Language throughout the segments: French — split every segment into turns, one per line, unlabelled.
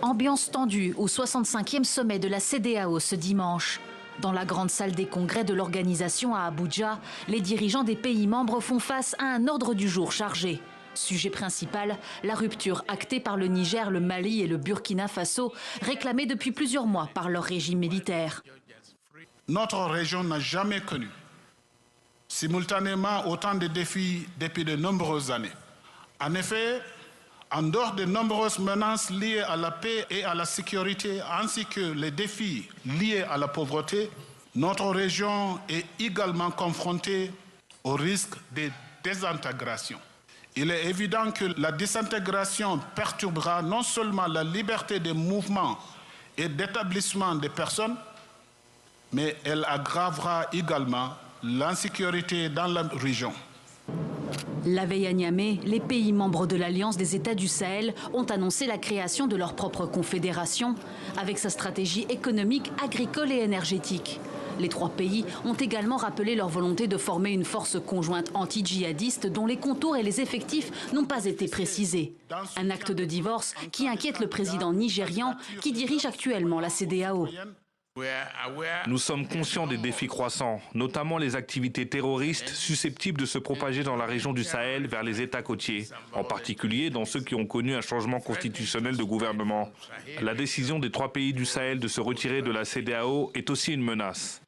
Ambiance tendue au 65e sommet de la CEDEAO ce dimanche. Dans la grande salle des congrès de l'organisation à Abuja, les dirigeants des pays membres font face à un ordre du jour chargé. Sujet principal, la rupture actée par le Niger, le Mali et le Burkina Faso, réclamée depuis plusieurs mois par leur régime militaire.
Notre région n'a jamais connu simultanément autant de défis depuis de nombreuses années. En effet, en dehors de nombreuses menaces liées à la paix et à la sécurité, ainsi que les défis liés à la pauvreté, notre région est également confrontée au risque de désintégration. Il est évident que la désintégration perturbera non seulement la liberté de mouvement et d'établissement des personnes, mais elle aggravera également l'insécurité dans la région.
La veille à Niamey, les pays membres de l'Alliance des États du Sahel ont annoncé la création de leur propre confédération avec sa stratégie économique, agricole et énergétique. Les trois pays ont également rappelé leur volonté de former une force conjointe anti-djihadiste dont les contours et les effectifs n'ont pas été précisés. Un acte de divorce qui inquiète le président nigérian qui dirige actuellement la CEDEAO.
Nous sommes conscients des défis croissants, notamment les activités terroristes susceptibles de se propager dans la région du Sahel vers les États côtiers, en particulier dans ceux qui ont connu un changement constitutionnel de gouvernement. La décision des trois pays du Sahel de se retirer de la CEDEAO est aussi une menace.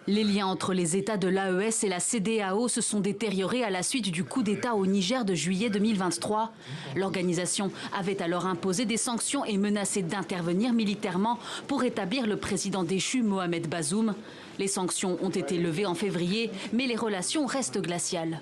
Les liens entre les États de l'AES et la CEDEAO se sont détériorés à la suite du coup d'État au Niger de juillet 2023. L'organisation avait alors imposé des sanctions et menacé d'intervenir militairement pour rétablir le président déchu Mohamed Bazoum. Les sanctions ont été levées en février, mais les relations restent glaciales.